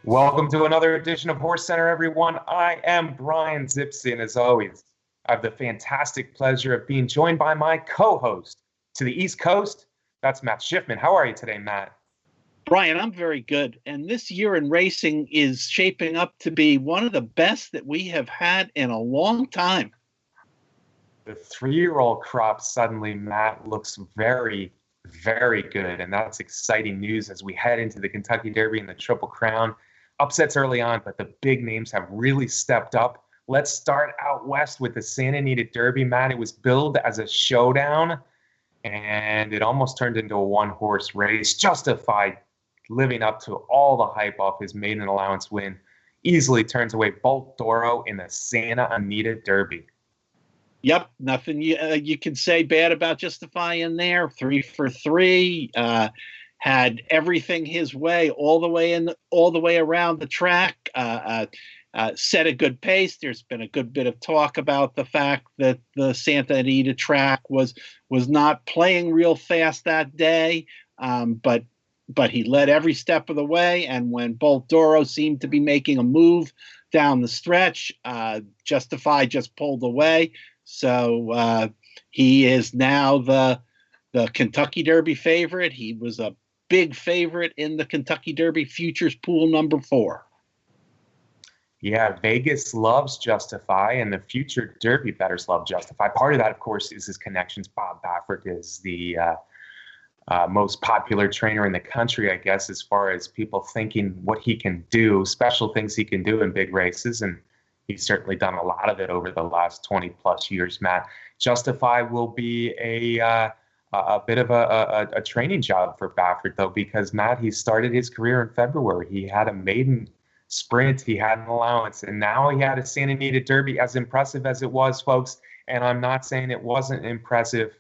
Welcome to another edition of HorseCenter, everyone. I am Brian Zipsy, and as always, I have the fantastic pleasure of being joined by my co-host to the East Coast. That's Matt Schiffman. How are you today, Matt? Brian, I'm very good. And this year in racing is shaping up to be one of the best that we have had in a long time. The 3-year-old crop suddenly, Matt, looks very, very good. And that's exciting news as we head into the Kentucky Derby and the Triple Crown. Upsets early on, but the big names have really stepped up. Let's start out west with the Santa Anita Derby, Matt. It was billed as a showdown, and it almost turned into a one-horse race. Justified, living up to all the hype off his maiden allowance win, easily turns away Bolt Doro in the Santa Anita Derby. Yep, nothing you can say bad about Justify in there. 3 for 3. Had everything his way all the way around the track. Set a good pace. There's been a good bit of talk about the fact that the Santa Anita track was not playing real fast that day, but he led every step of the way. And when Bolt Doro seemed to be making a move down the stretch, Justify just pulled away. So he is now the Kentucky Derby favorite. He was a big favorite in the Kentucky Derby futures pool number 4. Yeah, Vegas loves Justify, and the future Derby bettors love Justify. Part of that, of course, is his connections. Bob Baffert is the most popular trainer in the country, I guess, as far as people thinking what he can do, special things he can do in big races, and he's certainly done a lot of it over the last 20-plus years, Matt. Justify will be a bit of a training job for Baffert, though, because, Matt, he started his career in February. He had a maiden sprint, he had an allowance, and now he had a Santa Anita Derby. As impressive as it was, folks, and I'm not saying it wasn't impressive,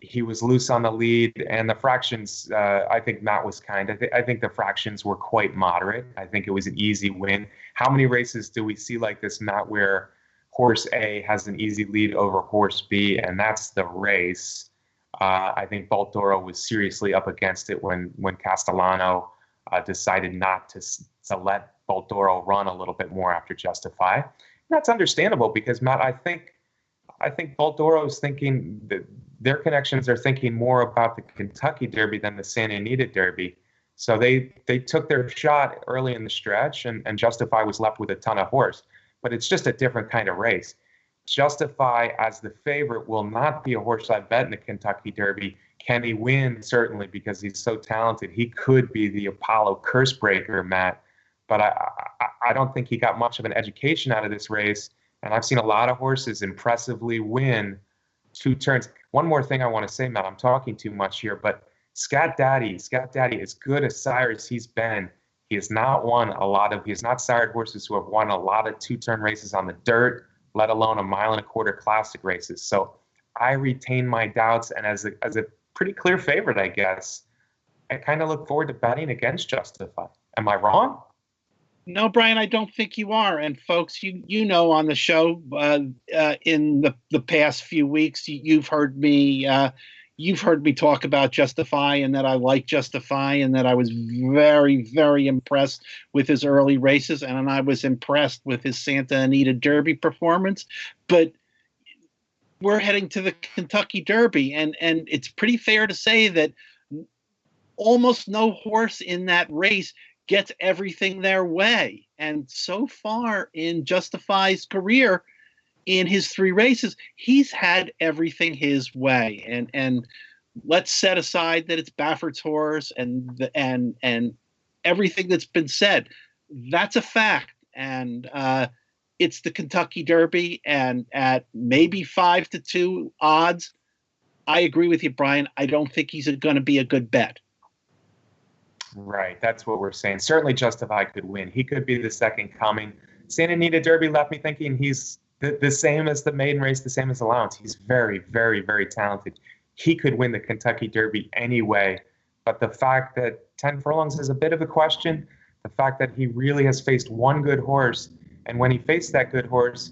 he was loose on the lead, and the fractions, I think Matt was kind. I think the fractions were quite moderate. I think it was an easy win. How many races do we see like this, Matt, where horse A has an easy lead over horse B, and that's the race? I think Bolt Doro was seriously up against it when Castellano decided not to let Bolt Doro run a little bit more after Justify. That's understandable because, Matt, I think Bolt Doro is thinking that their connections are thinking more about the Kentucky Derby than the Santa Anita Derby. So they took their shot early in the stretch, and Justify was left with a ton of horse. But it's just a different kind of race. Justify, as the favorite, will not be a horse I bet in the Kentucky Derby. Can he win? Certainly, because he's so talented. He could be the Apollo curse breaker, Matt. But I don't think he got much of an education out of this race. And I've seen a lot of horses impressively win 2 turns. One more thing I want to say, Matt, I'm talking too much here, but Scat Daddy, as good a sire as he's been, he has not sired horses who have won a lot of 2-turn races on the dirt, let alone a 1.25 mile classic races. So I retain my doubts, and as a pretty clear favorite, I guess, I kind of look forward to betting against Justify. Am I wrong? No, Brian, I don't think you are. And folks, you know, on the show in the past few weeks, you've heard me talk about Justify, and that I like Justify, and that I was very, very impressed with his early races, and I was impressed with his Santa Anita Derby performance. But we're heading to the Kentucky Derby, and it's pretty fair to say that almost no horse in that race gets everything their way. And so far in Justify's career, in his 3 races, he's had everything his way. And let's set aside that it's Baffert's horse and everything that's been said. That's a fact. And it's the Kentucky Derby, and at maybe 5-2 odds, I agree with you, Brian. I don't think he's going to be a good bet. Right, that's what we're saying. Certainly Justify could win. He could be the second coming. Santa Anita Derby left me thinking he's the same as the maiden race, the same as allowance. He's very, very, very talented. He could win the Kentucky Derby anyway. But the fact that 10 furlongs is a bit of a question, the fact that he really has faced one good horse, and when he faced that good horse,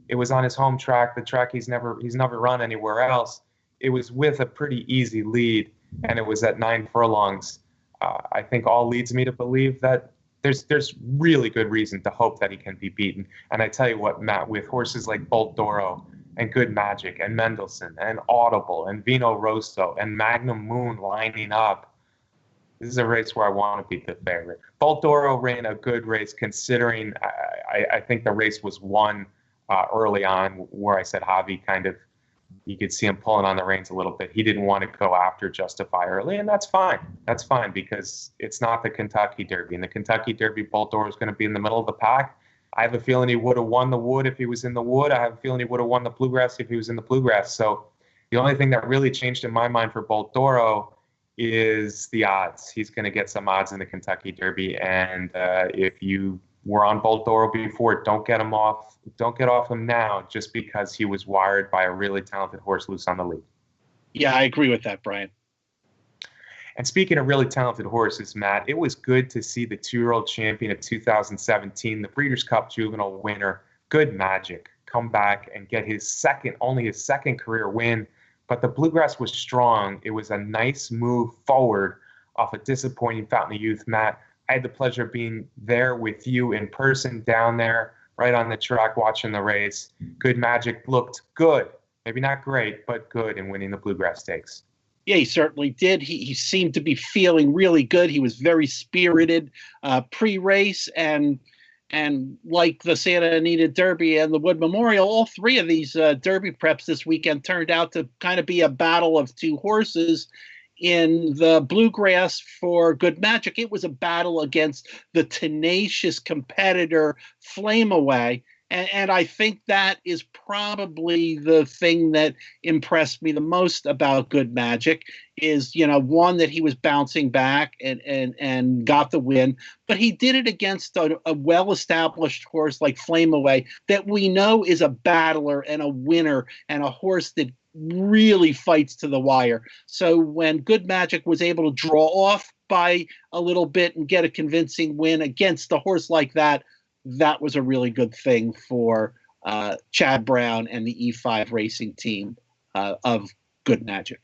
it was on his home track, the track he's never run anywhere else. It was with a pretty easy lead. and it was at 9 furlongs, I think all leads me to believe that there's really good reason to hope that he can be beaten. And I tell you what, Matt, with horses like Bolt Doro and Good Magic and Mendelssohn and Audible and Vino Rosso and Magnum Moon lining up, this is a race where I want to beat the favorite. Bolt Doro ran a good race considering I think the race was won early on, where I said Javi kind of, you could see him pulling on the reins a little bit. He didn't want to go after Justify early, and that's fine. That's fine because it's not the Kentucky Derby. In the Kentucky Derby, Bolt Doro is going to be in the middle of the pack. I have a feeling he would have won the Wood if he was in the Wood. I have a feeling he would have won the Bluegrass if he was in the Bluegrass. So the only thing that really changed in my mind for Bolt Doro is the odds. He's going to get some odds in the Kentucky Derby, and if you were on Bolt Doro before, don't get him off. Don't get off him now just because he was wired by a really talented horse loose on the lead. Yeah, I agree with that, Brian. And speaking of really talented horses, Matt, it was good to see the 2-year-old champion of 2017, the Breeders' Cup Juvenile winner, Good Magic, come back and get only his second career win. But the Bluegrass was strong. It was a nice move forward off a disappointing Fountain of Youth, Matt. I had the pleasure of being there with you in person down there, right on the track, watching the race. Good Magic looked good. Maybe not great, but good in winning the Bluegrass Stakes. Yeah, he certainly did. He seemed to be feeling really good. He was very spirited pre-race, and like the Santa Anita Derby and the Wood Memorial, all three of these Derby preps this weekend turned out to kind of be a battle of two horses. In the Bluegrass for Good Magic, it was a battle against the tenacious competitor Flame Away. And I think that is probably the thing that impressed me the most about Good Magic is, one, that he was bouncing back and got the win, but he did it against a well-established horse like Flame Away that we know is a battler and a winner and a horse that really fights to the wire. So when Good Magic was able to draw off by a little bit and get a convincing win against a horse like that, that was a really good thing for Chad Brown and the E5 racing team of Good Magic.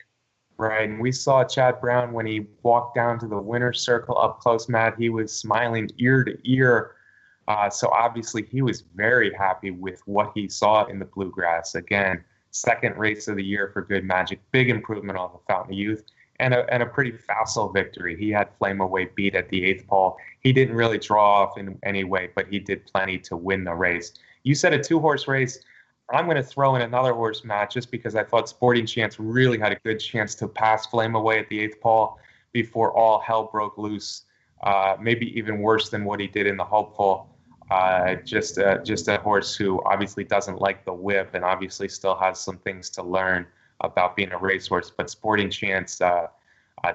Right, and we saw Chad Brown when he walked down to the winner's circle up close, Matt. He was smiling ear to ear. So obviously he was very happy with what he saw in the Bluegrass. Again, second race of the year for Good Magic. Big improvement on the Fountain of Youth. And a pretty facile victory. He had Flame Away beat at the 8th pole. He didn't really draw off in any way, but he did plenty to win the race. You said a 2-horse race. I'm going to throw in another horse, Matt, just because I thought Sporting Chance really had a good chance to pass Flame Away at the 8th pole before all hell broke loose. Maybe even worse than what he did in the Hopeful. Just a horse who obviously doesn't like the whip and obviously still has some things to learn about being a racehorse, but Sporting Chance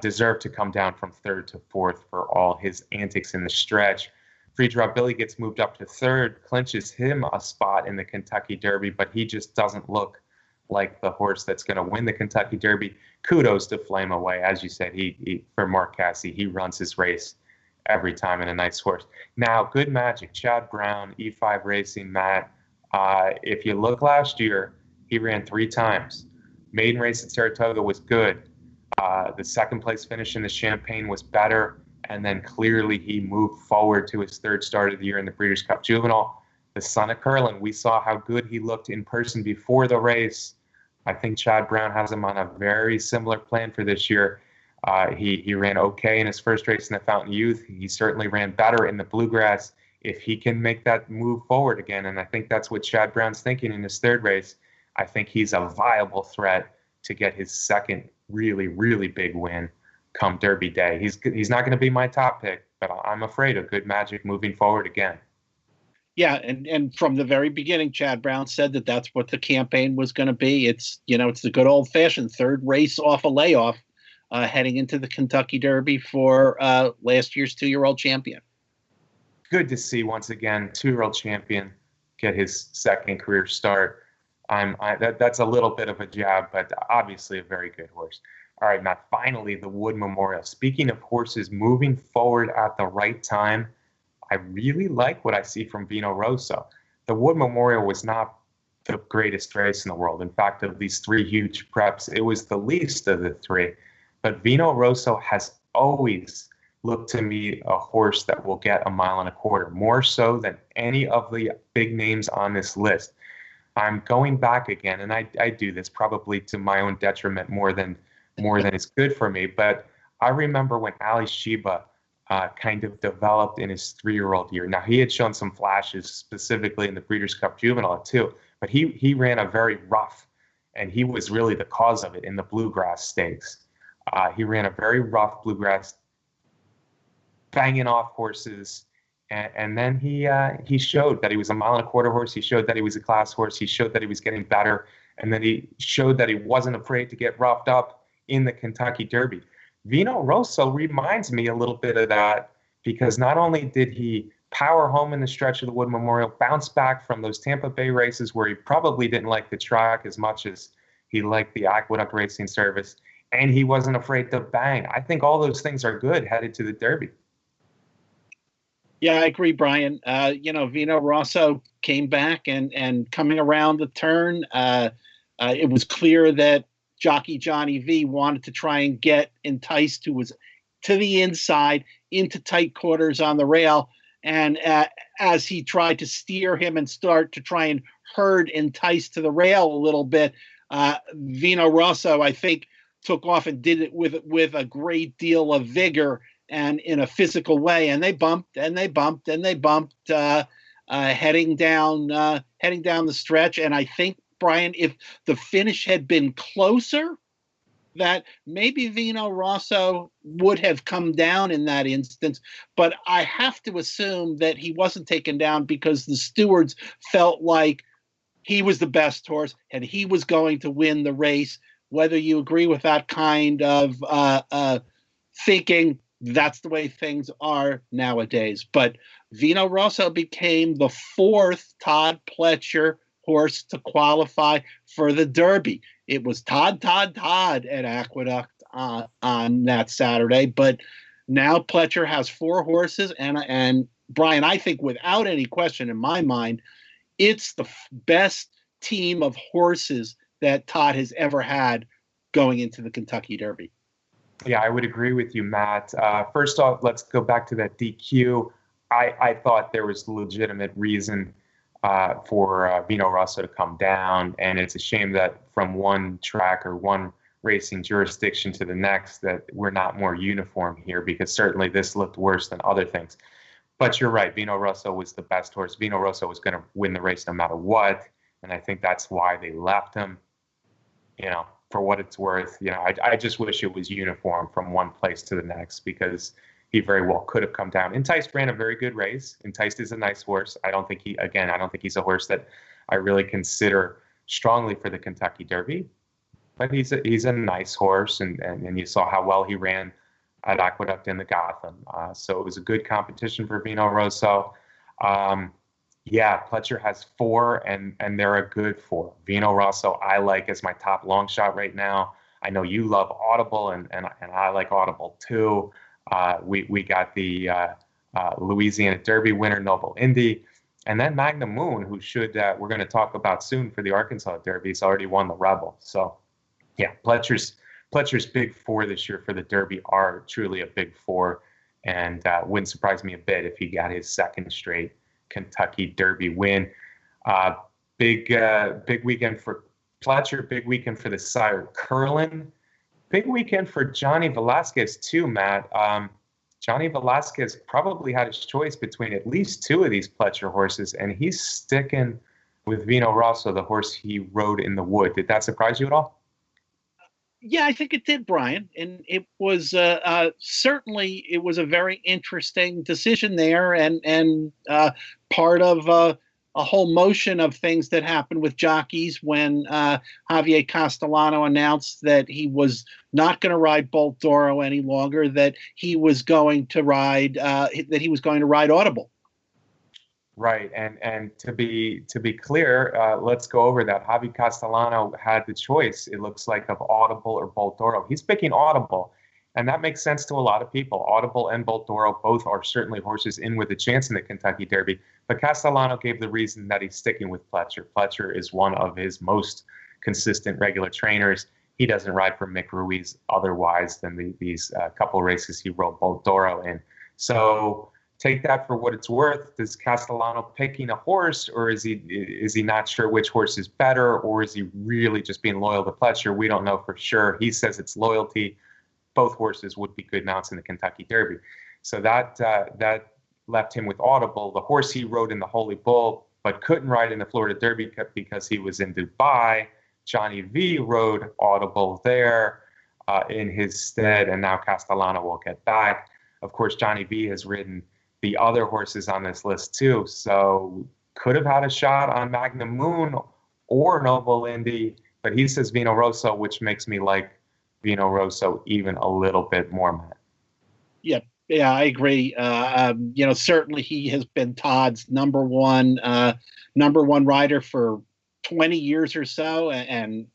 deserved to come down from 3rd to 4th for all his antics in the stretch. Free Draw Billy gets moved up to 3rd, clinches him a spot in the Kentucky Derby, but he just doesn't look like the horse that's going to win the Kentucky Derby. Kudos to Flame Away. As you said, he for Mark Casse, he runs his race every time in a nice horse. Now, Good Magic, Chad Brown, E5 Racing, Matt. If you look last year, he ran 3 times. Maiden race at Saratoga was good. The second place finish in the Champagne was better. And then clearly he moved forward to his 3rd start of the year in the Breeders' Cup Juvenile. The son of Curlin, we saw how good he looked in person before the race. I think Chad Brown has him on a very similar plan for this year. He ran okay in his first race in the Fountain Youth. He certainly ran better in the Bluegrass. If he can make that move forward again, and I think that's what Chad Brown's thinking in his 3rd race, I think he's a viable threat to get his second really, really big win come Derby Day. He's not going to be my top pick, but I'm afraid of Good Magic moving forward again. Yeah, and from the very beginning, Chad Brown said that that's what the campaign was going to be. It's the good old-fashioned 3rd race off a layoff heading into the Kentucky Derby for last year's 2-year-old champion. Good to see once again 2-year-old champion get his second career start. That's a little bit of a jab, but obviously a very good horse. All right, Matt, finally, the Wood Memorial. Speaking of horses moving forward at the right time, I really like what I see from Vino Rosso. The Wood Memorial was not the greatest race in the world. In fact, of these 3 huge preps, it was the least of the 3. but Vino Rosso has always looked to me a horse that will get 1.25 miles, more so than any of the big names on this list. I'm going back again, and I do this probably to my own detriment more than it's good for me. But I remember when Ali Sheba kind of developed in his 3-year-old year. Now, he had shown some flashes, specifically in the Breeders' Cup Juvenile too, but he ran a very rough, and he was really the cause of it in the Bluegrass Stakes. He ran a very rough Bluegrass, banging off horses. And then he showed that he was a 1.25 mile horse. He showed that he was a class horse. He showed that he was getting better. And then he showed that he wasn't afraid to get roughed up in the Kentucky Derby. Vino Rosso reminds me a little bit of that, because not only did he power home in the stretch of the Wood Memorial, bounce back from those Tampa Bay races where he probably didn't like the track as much as he liked the Aqueduct Racing Service, and he wasn't afraid to bang. I think all those things are good headed to the Derby. Yeah, I agree, Brian. Vino Rosso came back and coming around the turn, it was clear that jockey Johnny V wanted to try and get Enticed, who was to the inside, into tight quarters on the rail. And as he tried to steer him and start to try and herd Enticed to the rail a little bit, Vino Rosso, I think, took off and did it with a great deal of vigor and in a physical way, and they bumped and they bumped and they bumped, heading down the stretch. And I think, Brian, if the finish had been closer, that maybe Vino Rosso would have come down in that instance. But I have to assume that he wasn't taken down because the stewards felt like he was the best horse and he was going to win the race. Whether you agree with that kind of thinking, that's the way things are nowadays. But Vino Rosso became the 4th Todd Pletcher horse to qualify for the Derby. It was Todd at Aqueduct on that Saturday, but now Pletcher has 4 horses, and Brian, I think without any question in my mind, it's the best team of horses that Todd has ever had going into the Kentucky Derby. Yeah, I would agree with you, Matt. First off, let's go back to that DQ. I thought there was legitimate reason for Vino Rosso to come down, and it's a shame that from one track or one racing jurisdiction to the next that we're not more uniform here, because certainly this looked worse than other things. But you're right, Vino Rosso was the best horse. Vino Rosso was going to win the race no matter what, and I think that's why they left him. For what it's worth, I just wish it was uniform from one place to the next, because he very well could have come down. Enticed ran a very good race. Enticed is a nice horse. I don't think he's a horse that I really consider strongly for the Kentucky Derby, but he's a nice horse, and you saw how well he ran at Aqueduct in the Gotham. So it was a good competition for Vino Rosso. Yeah, Pletcher has 4, and they're a good 4. Vino Rosso I like as my top long shot right now. I know you love Audible, and I like Audible too. We got the Louisiana Derby winner, Noble Indy, and then Magna Moon, who we're going to talk about soon for the Arkansas Derby. He's already won the Rebel. So yeah, Pletcher's big 4 this year for the Derby are truly a big 4, and wouldn't surprise me a bit if he got his 2nd straight Kentucky Derby win. Big weekend for Pletcher, big weekend for the sire Curlin, big weekend for Johnny Velasquez too, Matt. Johnny Velasquez probably had his choice between at least 2 of these Pletcher horses, and he's sticking with Vino Rosso, the horse he rode in the Wood. Did that surprise you at all? Yeah, I think it did, Brian. And it was certainly it was a very interesting decision there, and part of a whole motion of things that happened with jockeys when Javier Castellano announced that he was not going to ride Bolt Doro any longer, that he was going to ride Audible. Right, and to be clear, let's go over that. Javi Castellano had the choice, it looks like, of Audible or Bolt Doro. He's picking Audible, and that makes sense to a lot of people. Audible and Bolt Doro both are certainly horses in with a chance in the Kentucky Derby, but Castellano gave the reason that he's sticking with Pletcher. Pletcher is one of his most consistent regular trainers, he doesn't ride for Mick Ruiz otherwise than these couple races he rode Bolt Doro in. So take that for what it's worth. Does Castellano picking a horse, or is he not sure which horse is better, or is he really just being loyal to Fletcher? We don't know for sure. He says it's loyalty. Both horses would be good mounts in the Kentucky Derby. So that left him with Audible, the horse he rode in the Holy Bull, but couldn't ride in the Florida Derby because he was in Dubai. Johnny V rode Audible there in his stead, and now Castellano will get back. Of course, Johnny V has ridden the other horses on this list too, so could have had a shot on Magnum Moon or Noble Indy, but he says Vino Rosso, which makes me like Vino Rosso even a little bit more, Matt. Yeah, I agree. Certainly he has been Todd's number one rider for 20 years or so, and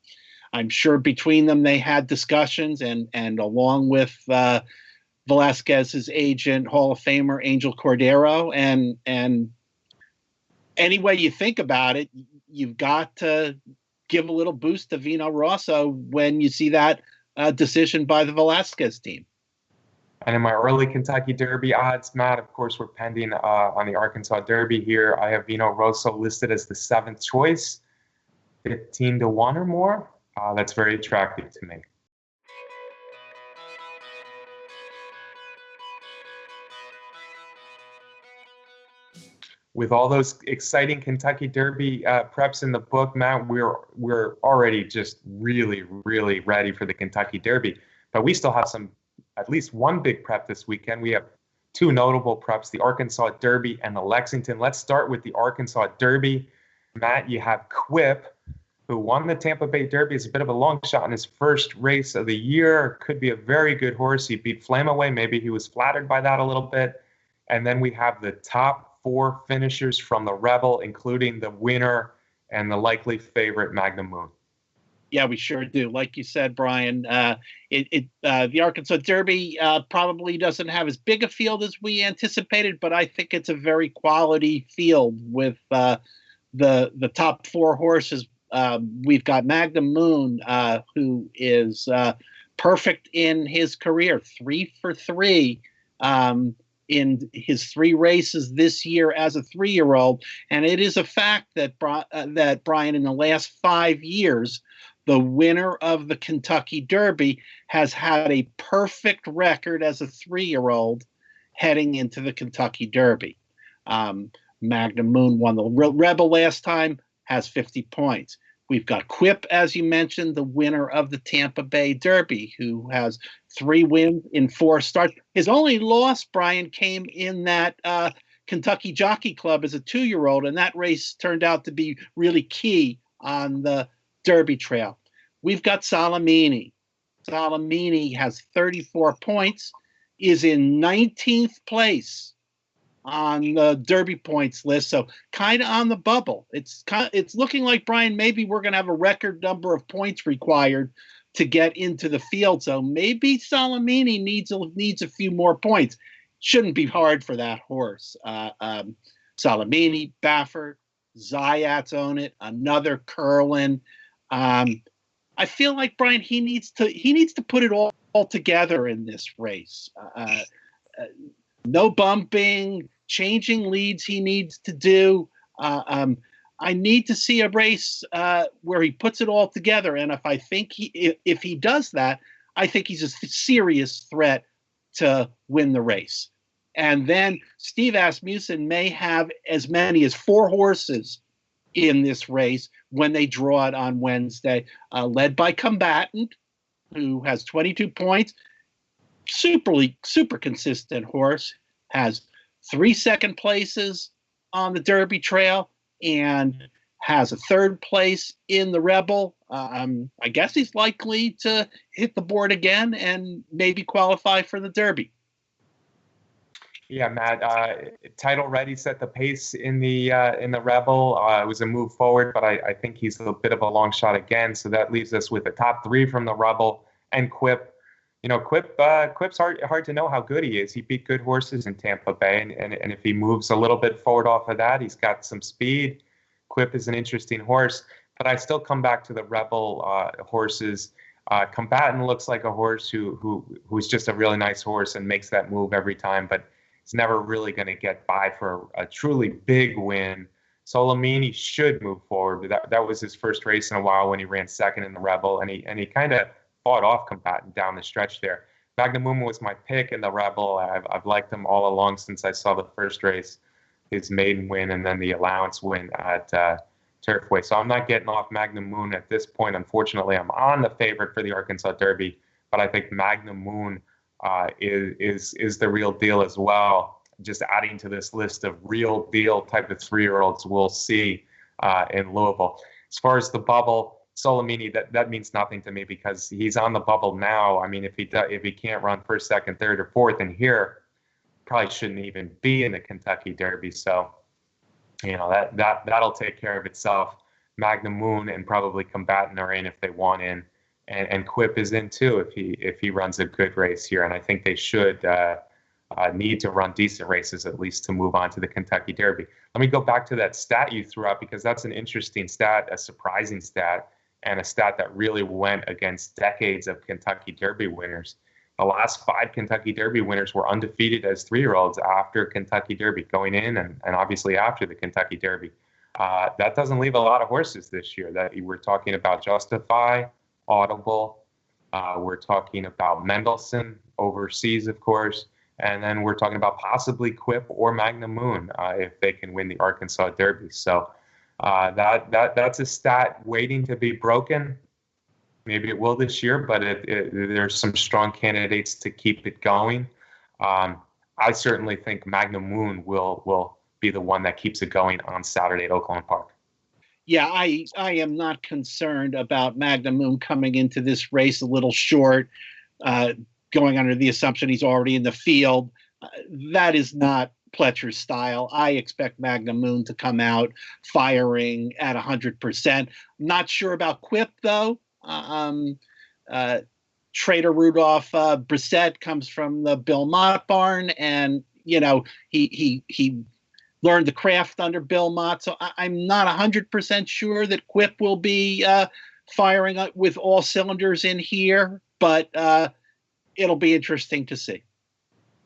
I'm sure between them they had discussions, and along with Velasquez's agent, Hall of Famer Angel Cordero, and any way you think about it, you've got to give a little boost to Vino Rosso when you see that decision by the Velasquez team. And in my early Kentucky Derby odds, Matt, of course, we're pending on the Arkansas Derby here. I have Vino Rosso listed as the 7th choice, 15-1 or more. That's very attractive to me. With all those exciting Kentucky Derby preps in the book, Matt, we're already just really, really ready for the Kentucky Derby. But we still have at least one big prep this weekend. We have 2 notable preps, the Arkansas Derby and the Lexington. Let's start with the Arkansas Derby. Matt, you have Quip, who won the Tampa Bay Derby. It's a bit of a long shot in his first race of the year. Could be a very good horse. He beat Flame Away. Maybe he was flattered by that a little bit. And then we have the top 4 finishers from the Rebel, including the winner and the likely favorite Magnum Moon. Yeah, we sure do. Like you said, Brian, the Arkansas Derby probably doesn't have as big a field as we anticipated, but I think it's a very quality field with the top 4 horses. We've got Magnum Moon, who is perfect in his career, 3 for 3 in his 3 races this year as a 3-year-old. And it is a fact that Brian, in the last 5 years, the winner of the Kentucky Derby has had a perfect record as a 3-year-old heading into the Kentucky Derby. Magnum Moon won the Rebel last time, has 50 points. We've got Quip, as you mentioned, the winner of the Tampa Bay Derby, who has 3 wins in 4 starts. His only loss, Brian, came in that Kentucky Jockey Club as a 2-year-old, and that race turned out to be really key on the Derby trail. We've got Salamini. Salamini has 34 points, is in 19th place on the Derby points list, so kind of on the bubble. It's looking like, Brian, maybe we're going to have a record number of points required to get into the field. So maybe Salamini needs a few more points. Shouldn't be hard for that horse. Salamini, Baffert, Zayat's own it, another Curlin. I feel like, Brian, he needs to put it all together in this race. No bumping, changing leads he needs to do. I need to see a race where he puts it all together. And if he does that, I think he's a serious threat to win the race. And then Steve Asmussen may have as many as 4 horses in this race when they draw it on Wednesday, led by Combatant, who has 22 points. Super consistent horse, has 3 second places on the Derby trail and has a 3rd place in the Rebel. I guess he's likely to hit the board again and maybe qualify for the Derby. Yeah, Matt. Title Ready set the pace in the Rebel. It was a move forward, but I think he's a bit of a long shot again. So that leaves us with the top 3 from the Rebel and Quip. You know, Quip's hard to know how good he is. He beat good horses in Tampa Bay, and if he moves a little bit forward off of that, he's got some speed. Quip is an interesting horse, but I still come back to the Rebel horses. Combatant looks like a horse who's just a really nice horse and makes that move every time, but it's never really going to get by for a truly big win. Solomini should move forward. That was his first race in a while when he ran second in the Rebel, and he kind of fought off Combatant down the stretch there. Magnamum was my pick in the Rebel. I've liked him all along since I saw the first race, his maiden win, and then the allowance win at Turfway. So I'm not getting off Magnum Moon at this point. Unfortunately, I'm on the favorite for the Arkansas Derby, but I think Magnum Moon is the real deal as well. Just adding to this list of real deal type of 3-year-olds we'll see in Louisville. As far as the bubble, Solomini, that means nothing to me because he's on the bubble now. I mean, if he can't run first, second, third, or fourth in here, probably shouldn't even be in the Kentucky Derby. So, that'll take care of itself. Magnum Moon and probably Combatant are in if they want in, and Quip is in too if he runs a good race here. And I think they should need to run decent races at least to move on to the Kentucky Derby. Let me go back to that stat you threw out because that's an interesting stat, a surprising stat, and a stat that really went against decades of Kentucky Derby winners. The last 5 Kentucky Derby winners were undefeated as 3-year-olds after Kentucky Derby, going in and obviously after the Kentucky Derby. That doesn't leave a lot of horses this year. That we're talking about Justify, Audible. We're talking about Mendelssohn overseas, of course. And then we're talking about possibly Quip or Magnum Moon if they can win the Arkansas Derby. So that's a stat waiting to be broken. Maybe it will this year, but there's some strong candidates to keep it going. I certainly think Magnum Moon will be the one that keeps it going on Saturday at Oaklawn Park. Yeah, I am not concerned about Magnum Moon coming into this race a little short, going under the assumption he's already in the field. That is not Pletcher's style. I expect Magnum Moon to come out firing at 100%. Not sure about Quip, though. Trader Rudolph Brissett comes from the Bill Mott barn, and he learned the craft under Bill Mott. So I'm not 100% sure that Quip will be firing with all cylinders in here, but it'll be interesting to see.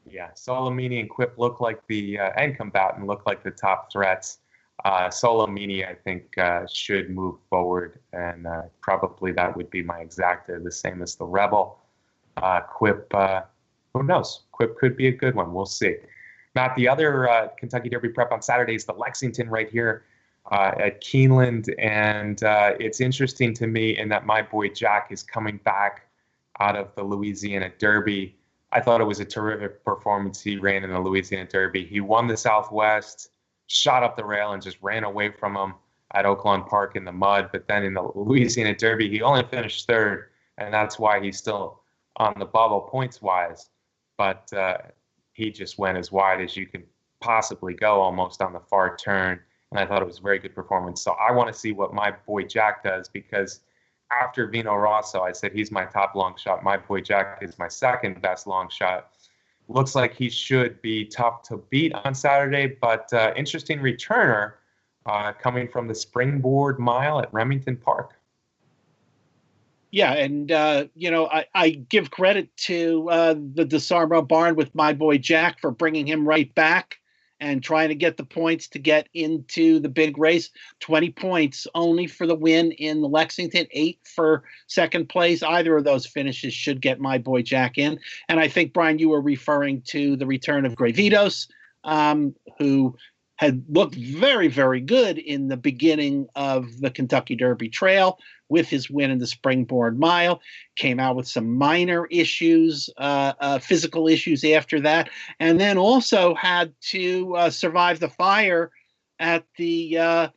Yeah, Solomini and Quip look like and Combatant look like the top threats. Solomini, I think, should move forward, and probably that would be my exacta, the same as the Rebel. Quip, who knows? Quip could be a good one. We'll see. Matt, the other Kentucky Derby prep on Saturday is the Lexington right here at Keeneland, and it's interesting to me in that my boy Jack is coming back out of the Louisiana Derby. I thought it was a terrific performance he ran in the Louisiana Derby. He won the Southwest, shot up the rail, and just ran away from him at Oaklawn Park in the mud. But then in the Louisiana Derby, he only finished third, and that's why he's still on the bubble points-wise. But he just went as wide as you could possibly go almost on the far turn, and I thought it was a very good performance. So I want to see what my boy Jack does, because after Vino Rosso, I said he's my top long shot. My boy Jack is my second best long shot. Looks like he should be tough to beat on Saturday, but interesting returner coming from the Springboard Mile at Remington Park. Yeah, and I give credit to the DeSarmo barn with my boy Jack for bringing him right back and trying to get the points to get into the big race. 20 points only for the win in the Lexington, 8 for second place. Either of those finishes should get my boy Jack in. And I think, Brian, you were referring to the return of Gravitos, who had looked very, very good in the beginning of the Kentucky Derby Trail with his win in the Springboard Mile, came out with some minor issues, physical issues after that, and then also had to survive the fire at the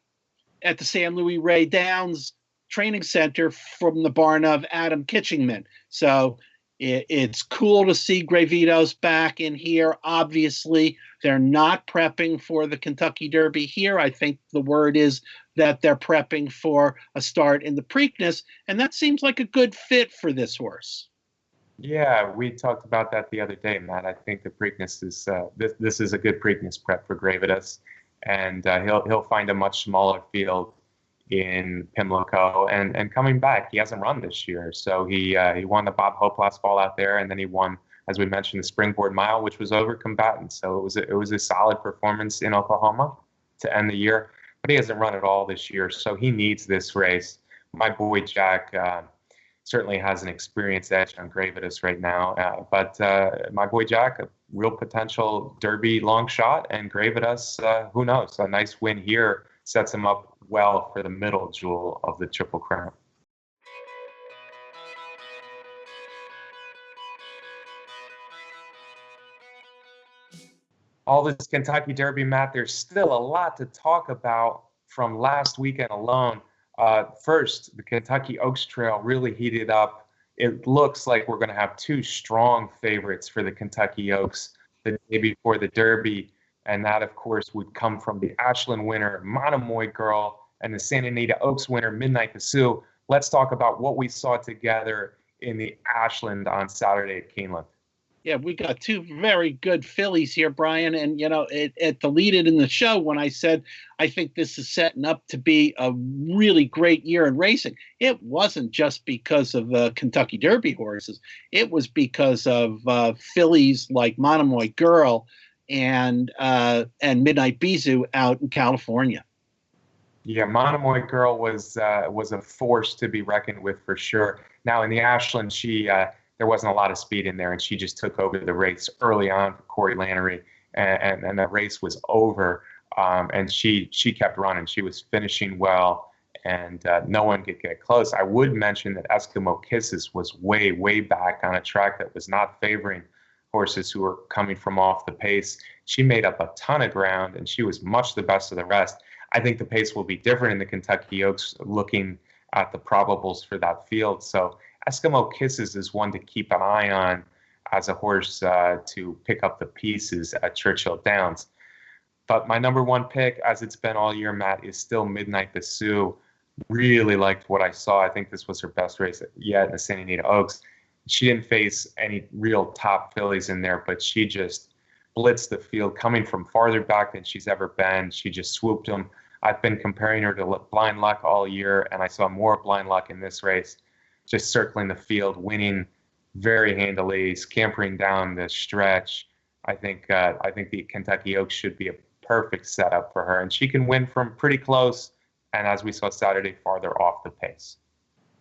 San Luis Ray Downs Training Center from the barn of Adam Kitchingman. So it's cool to see Gravitos back in here. Obviously, they're not prepping for the Kentucky Derby here. I think the word is that they're prepping for a start in the Preakness, and that seems like a good fit for this horse. Yeah, we talked about that the other day, Matt. I think the Preakness is this is a good Preakness prep for Gravitos, and he'll find a much smaller field in Pimlico, and coming back. He hasn't run this year, so he won the Bob Hope last fall out there, and then he won, as we mentioned, the Springboard Mile, which was over combatant. So it was a solid performance in Oklahoma to end the year, but he hasn't run at all this year, so he needs this race. My boy Jack certainly has an experience edge on Gravitas right now, but my boy Jack, a real potential Derby long shot, and Gravitas, who knows? A nice win here sets him up well for the middle jewel of the Triple Crown. All this Kentucky Derby, Matt, there's still a lot to talk about from last weekend alone. First, the Kentucky Oaks Trail really heated up. It looks like we're going to have two strong favorites for the Kentucky Oaks the day before the Derby, and that, of course, would come from the Ashland winner, Monomoy Girl, and the Santa Anita Oaks winner, Midnight Pursuit. Let's talk about what we saw together in the Ashland on Saturday at Keeneland. Yeah, we got two very good fillies here, Brian. And, at the lead-in in the show, when I said I think this is setting up to be a really great year in racing, it wasn't just because of the Kentucky Derby horses. It was because of fillies like Monomoy Girl and Midnight Bisou out in California. Yeah, Monomoy Girl was a force to be reckoned with for sure. Now in the Ashland, there wasn't a lot of speed in there, and she just took over the race early on for Corey Lannery, and the race was over. And she kept running. She was finishing well, and no one could get close. I would mention that Eskimo Kisses was way, way back on a track that was not favoring horses who were coming from off the pace. She made up a ton of ground, and she was much the best of the rest. I think the pace will be different in the Kentucky Oaks looking at the probables for that field. So Eskimo Kisses is one to keep an eye on as a horse to pick up the pieces at Churchill Downs. But my number one pick, as it's been all year, Matt, is still Midnight Pursuit. Really liked what I saw. I think this was her best race yet in the Santa Anita Oaks. She didn't face any real top fillies in there, but she just blitzed the field, coming from farther back than she's ever been. She just swooped them. I've been comparing her to Blind Luck all year, and I saw more Blind Luck in this race, just circling the field, winning very handily, scampering down the stretch. I think the Kentucky Oaks should be a perfect setup for her, and she can win from pretty close, and as we saw Saturday, farther off the pace.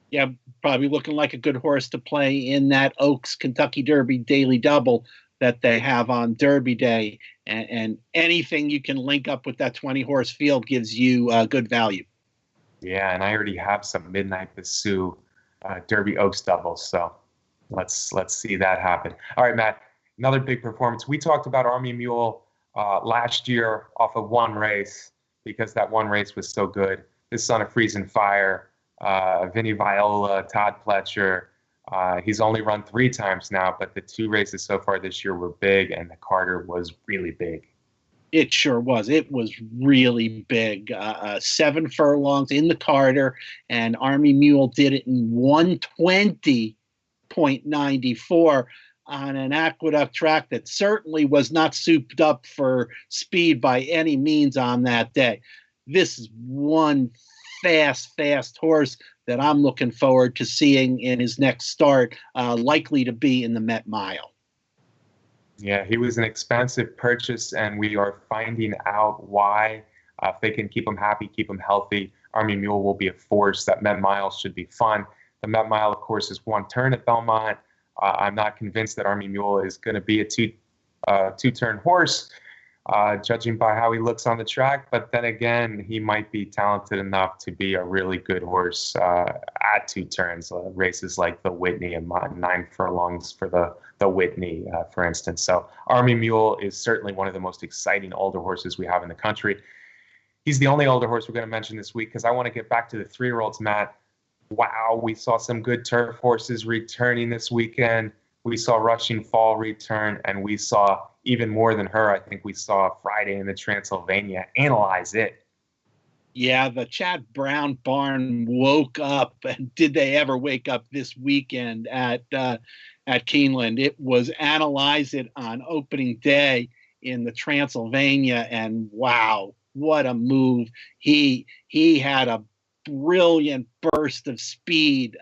Yeah, probably looking like a good horse to play in that Oaks Kentucky Derby Daily Double that they have on Derby Day, and anything you can link up with that 20-horse field gives you good value. Yeah, and I already have some Midnight Pursuit Derby Oaks doubles, so let's see that happen. All right, Matt, another big performance. We talked about Army Mule last year off of one race because that one race was so good. This is on a freezing fire. Vinny Viola, Todd Pletcher. He's only run 3 times now, but the 2 races so far this year were big, and the Carter was really big. It sure was. It was really big. 7 furlongs in the Carter, and Army Mule did it in 120.94 on an aqueduct track that certainly was not souped up for speed by any means on that day. This is one fast horse that I'm looking forward to seeing in his next start, likely to be in the Met Mile. Yeah, he was an expensive purchase, and we are finding out why. If they can keep him happy, keep him healthy, Army Mule will be a force. That Met Mile should be fun. The Met Mile, of course, is 1 turn at Belmont. I'm not convinced that Army Mule is going to be a two-turn horse, judging by how he looks on the track. But then again, he might be talented enough to be a really good horse at 2 turns. Races like the Whitney and 9 furlongs for the Whitney, for instance. So Army Mule is certainly one of the most exciting older horses we have in the country. He's the only older horse we're going to mention this week because I want to get back to the 3-year-olds, Matt. Wow, we saw some good turf horses returning this weekend. We saw Rushing Fall return, and we saw even more than her. I think we saw Friday in the Transylvania. Analyze it. Yeah, the Chad Brown barn woke up, and did they ever wake up this weekend at Keeneland? It was Analyze It on opening day in the Transylvania, and wow, what a move. He had a brilliant burst of speed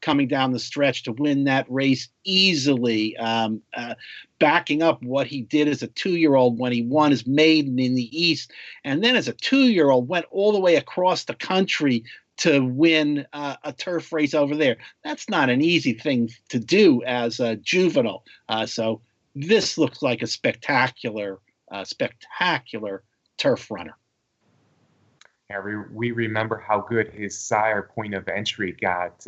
coming down the stretch to win that race easily, backing up what he did as a 2-year-old when he won his maiden in the East, and then as a 2-year-old went all the way across the country to win a turf race over there. That's not an easy thing to do as a juvenile. So this looks like a spectacular turf runner. Yeah, we remember how good his sire Point of Entry got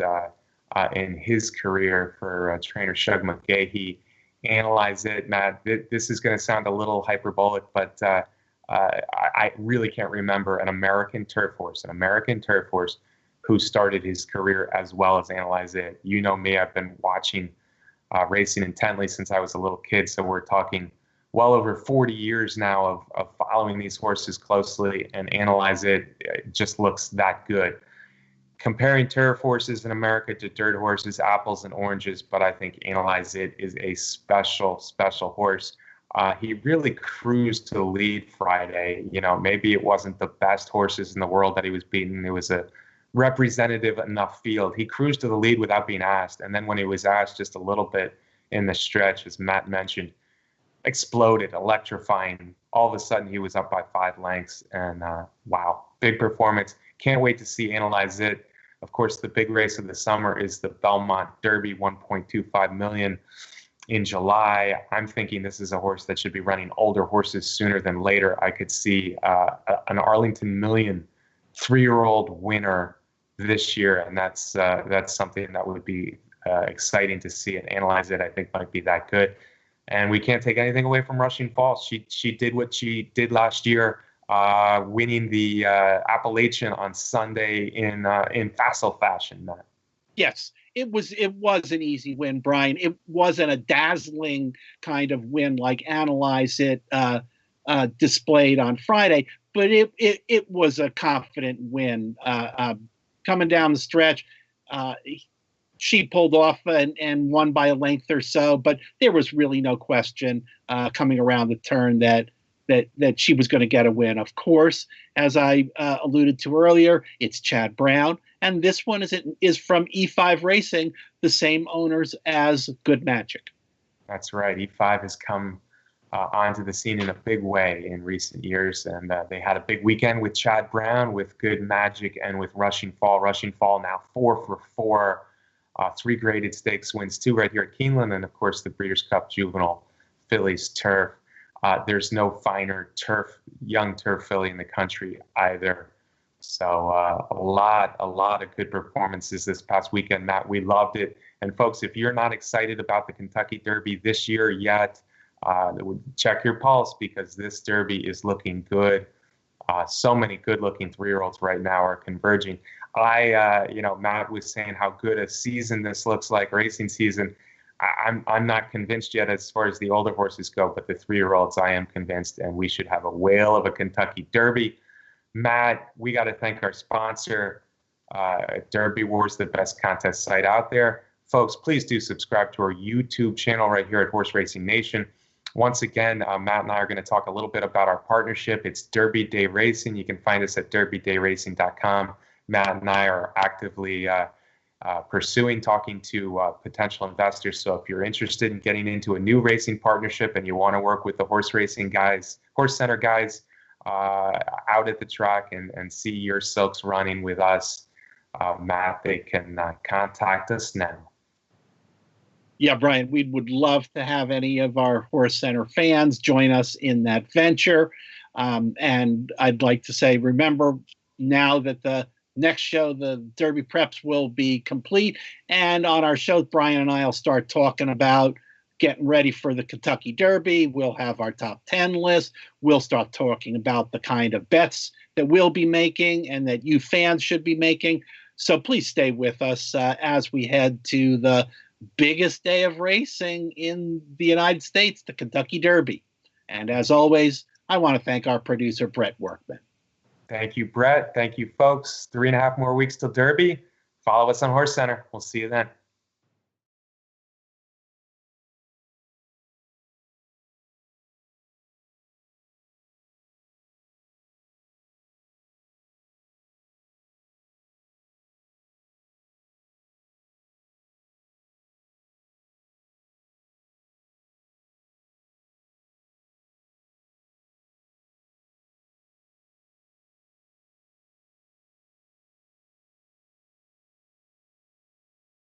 in his career for trainer Shug McGahee. Analyze it, Matt. This is going to sound a little hyperbolic, but I really can't remember an American turf horse who started his career as well as Analyze It. You know me, I've been watching racing intently since I was a little kid, so we're talking well over 40 years now of following these horses closely, and Analyze It just looks that good. Comparing turf horses in America to dirt horses, apples and oranges, but I think Analyze It is a special horse. He really cruised to the lead Friday. You know, maybe it wasn't the best horses in the world that he was beating. It was a representative enough field. He cruised to the lead without being asked, and then when he was asked just a little bit in the stretch, as Matt mentioned, exploded, electrifying. All of a sudden, he was up by 5 lengths, and wow, big performance. Can't wait to see Analyze It. Of course, the big race of the summer is the Belmont Derby, $1.25 million in July. I'm thinking this is a horse that should be running older horses sooner than later. I could see an Arlington Million 3-year-old winner this year, and that's something that would be exciting to see. And Analyze It, I think, might be that good. And we can't take anything away from Rushing Falls. She did what she did last year, winning the Appalachian on Sunday in facile fashion. Yes, it was an easy win, Brian. It wasn't a dazzling kind of win like Analyze It displayed on Friday, but it was a confident win coming down the stretch. She pulled off and won by a length or so, but there was really no question coming around the turn that she was going to get a win. Of course, as I alluded to earlier, it's Chad Brown, and this one is from E5 Racing, the same owners as Good Magic. That's right. E5 has come onto the scene in a big way in recent years, and they had a big weekend with Chad Brown, with Good Magic, and with Rushing Fall. Rushing Fall now 4 for 4. 3 graded stakes wins, 2 right here at Keeneland, and of course the Breeders' Cup Juvenile Fillies Turf. There's no finer young turf filly in the country either. So a lot of good performances this past weekend, Matt. We loved it. And folks, if you're not excited about the Kentucky Derby this year yet, check your pulse, because this Derby is looking good. So many good-looking 3-year-olds right now are converging. Matt was saying how good a season this looks like, racing season. I'm not convinced yet as far as the older horses go, but the 3-year-olds, I am convinced, and we should have a whale of a Kentucky Derby. Matt, we got to thank our sponsor, Derby Wars, the best contest site out there. Folks, please do subscribe to our YouTube channel right here at Horse Racing Nation. Once again, Matt and I are going to talk a little bit about our partnership. It's Derby Day Racing. You can find us at derbydayracing.com. Matt and I are actively talking to potential investors. So if you're interested in getting into a new racing partnership and you want to work with the horse racing guys, HorseCenter guys out at the track and see your silks running with us, Matt, they can contact us now. Yeah, Brian, we would love to have any of our HorseCenter fans join us in that venture. And I'd like to say, remember, now that the next show, the Derby preps will be complete. And on our show, Brian and I will start talking about getting ready for the Kentucky Derby. We'll have our top 10 list. We'll start talking about the kind of bets that we'll be making and that you fans should be making. So please stay with us as we head to the biggest day of racing in the United States, the Kentucky Derby. And as always, I want to thank our producer, Brett Workman. Thank you, Brett. Thank you, folks. 3.5 more weeks till Derby. Follow us on HorseCenter. We'll see you then.